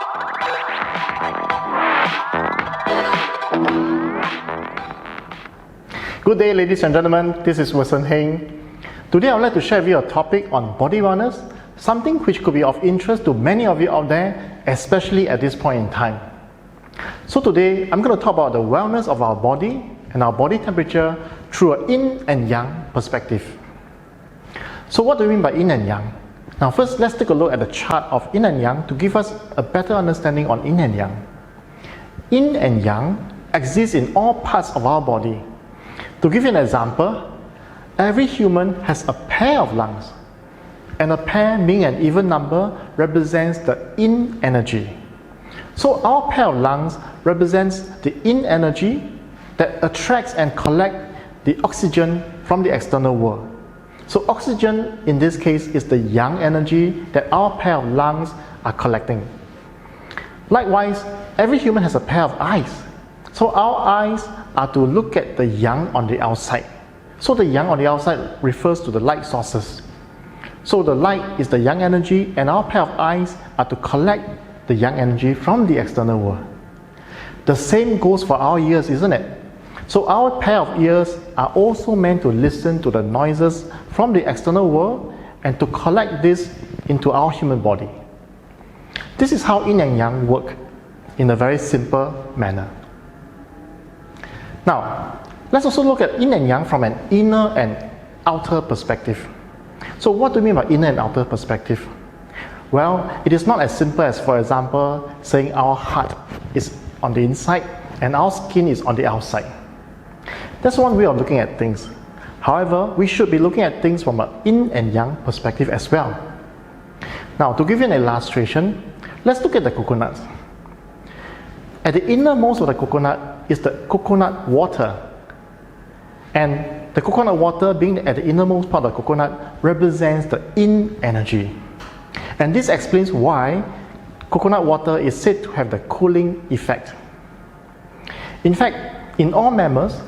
Good day, ladies and gentlemen. This is Wilson Heng. Today I would like to share with you a topic on body wellness, something which could be of interest to many of you out there, especially at this point in time. So today I'm going to talk about the wellness of our body and our body temperature through a Yin and Yang perspective. So what do we mean by Yin and Yang? Now first, let's take a look at the chart of Yin and Yang to give us a better understanding on Yin and Yang. Yin and Yang exist in all parts of our body. To give you an example, every human has a pair of lungs, and a pair being an even number represents the Yin energy. So our pair of lungs represents the Yin energy that attracts and collects the oxygen from the external world. So oxygen in this case is the Yang energy that our pair of lungs are collecting. Likewise, every human has a pair of eyes. So our eyes are to look at the Yang on the outside. So the Yang on the outside refers to the light sources. So the light is the Yang energy, and our pair of eyes are to collect the Yang energy from the external world. The same goes for our ears, isn't it? So our pair of ears are also meant to listen to the noises from the external world and to collect this into our human body. This is how Yin and Yang work in a very simple manner. Now, let's also look at Yin and Yang from an inner and outer perspective. So what do we mean by inner and outer perspective? Well, it is not as simple as, for example, saying our heart is on the inside and our skin is on the outside. That's one way of looking at things. However, we should be looking at things from an Yin and Yang perspective as well. Now, to give you an illustration, let's look at the coconuts. At the innermost of the coconut is the coconut water. And the coconut water, being at the innermost part of the coconut, represents the Yin energy. And this explains why coconut water is said to have the cooling effect. In fact, in all mammals,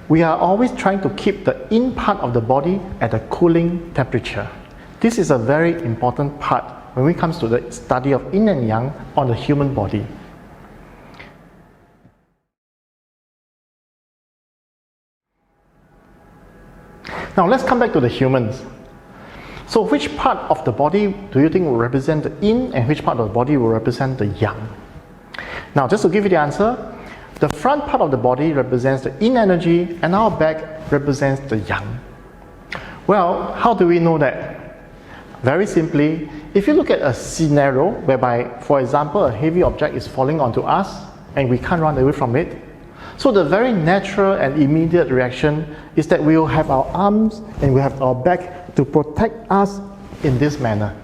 we are always trying to keep the Yin part of the body at a cooling temperature. This is a very important part when it comes to the study of Yin and Yang on the human body. Now let's come back to the humans. So which part of the body do you think will represent the Yin and which part of the body will represent the Yang? Now just to give you the answer, the front part of the body represents the Yin energy and our back represents the Yang. Well, how do we know that? Very simply, if you look at a scenario whereby, for example, a heavy object is falling onto us and we can't run away from it, so the very natural and immediate reaction is that we will have our arms and we have our back to protect us in this manner.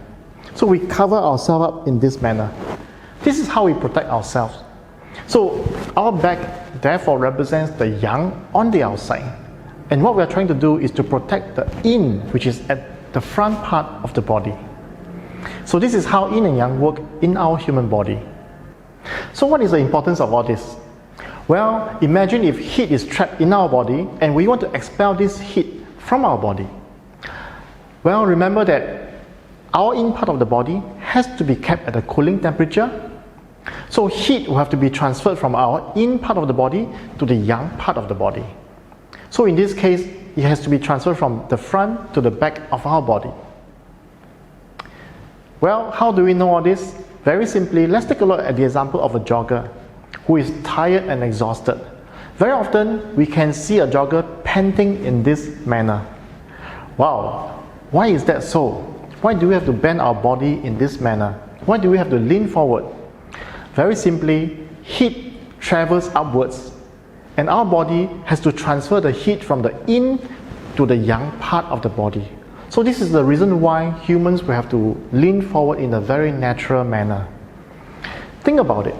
So we cover ourselves up in this manner. This is how we protect ourselves. So our back therefore represents the Yang on the outside. And what we are trying to do is to protect the Yin, which is at the front part of the body. So this is how Yin and Yang work in our human body. So what is the importance of all this? Well, imagine if heat is trapped in our body and we want to expel this heat from our body. Well, remember that our Yin part of the body has to be kept at a cooling temperature. So heat will have to be transferred from our Yin part of the body to the Yang part of the body. So in this case, it has to be transferred from the front to the back of our body. Well, how do we know all this? Very simply, let's take a look at the example of a jogger who is tired and exhausted. Very often, we can see a jogger panting in this manner. Wow, why is that so? Why do we have to bend our body in this manner? Why do we have to lean forward? Very simply, heat travels upwards, and our body has to transfer the heat from the Yin to the Yang part of the body. So this is the reason why humans will have to lean forward in a very natural manner. Think about it.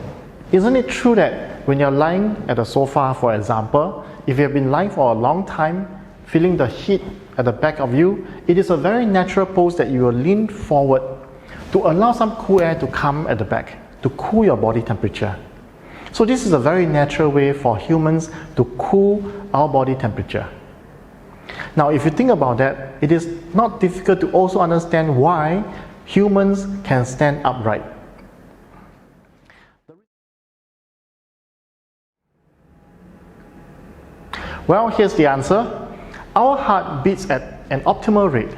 Isn't it true that when you're lying at a sofa, for example, if you have been lying for a long time, feeling the heat at the back of you, it is a very natural pose that you will lean forward to allow some cool air to come at the back, to cool your body temperature. So this is a very natural way for humans to cool our body temperature. Now, if you think about that, it is not difficult to also understand why humans can stand upright. Well, here's the answer. Our heart beats at an optimal rate,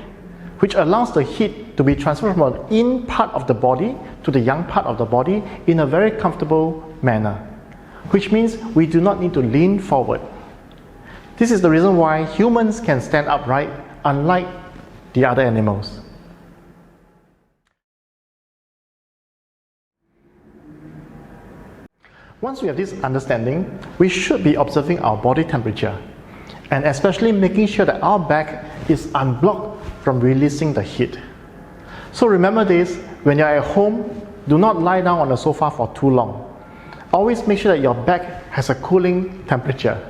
which allows the heat to be transferred from the yin part of the body to the yang part of the body in a very comfortable manner, which means we do not need to lean forward. This is the reason why humans can stand upright, unlike the other animals. Once we have this understanding, we should be observing our body temperature, and especially making sure that our back is unblocked from releasing the heat. So remember this, when you're at home, do not lie down on the sofa for too long. Always make sure that your back has a cooling temperature.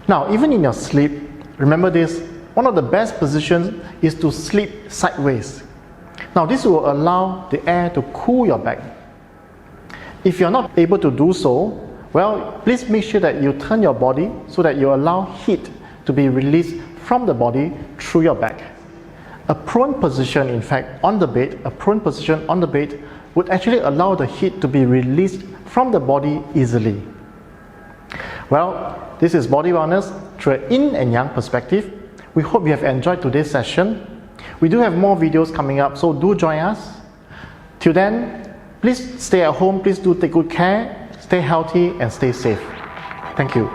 Now, even in your sleep, remember this, one of the best positions is to sleep sideways. Now, this will allow the air to cool your back. If you're not able to do so, well, please make sure that you turn your body so that you allow heat to be released from the body through your back. A prone position, in fact, on the bed, would actually allow the heat to be released from the body easily. Well, this is Body Wellness through a Yin and Yang perspective. We hope you have enjoyed today's session. We do have more videos coming up, so do join us. Till then, please stay at home, please do take good care, stay healthy and stay safe. Thank you.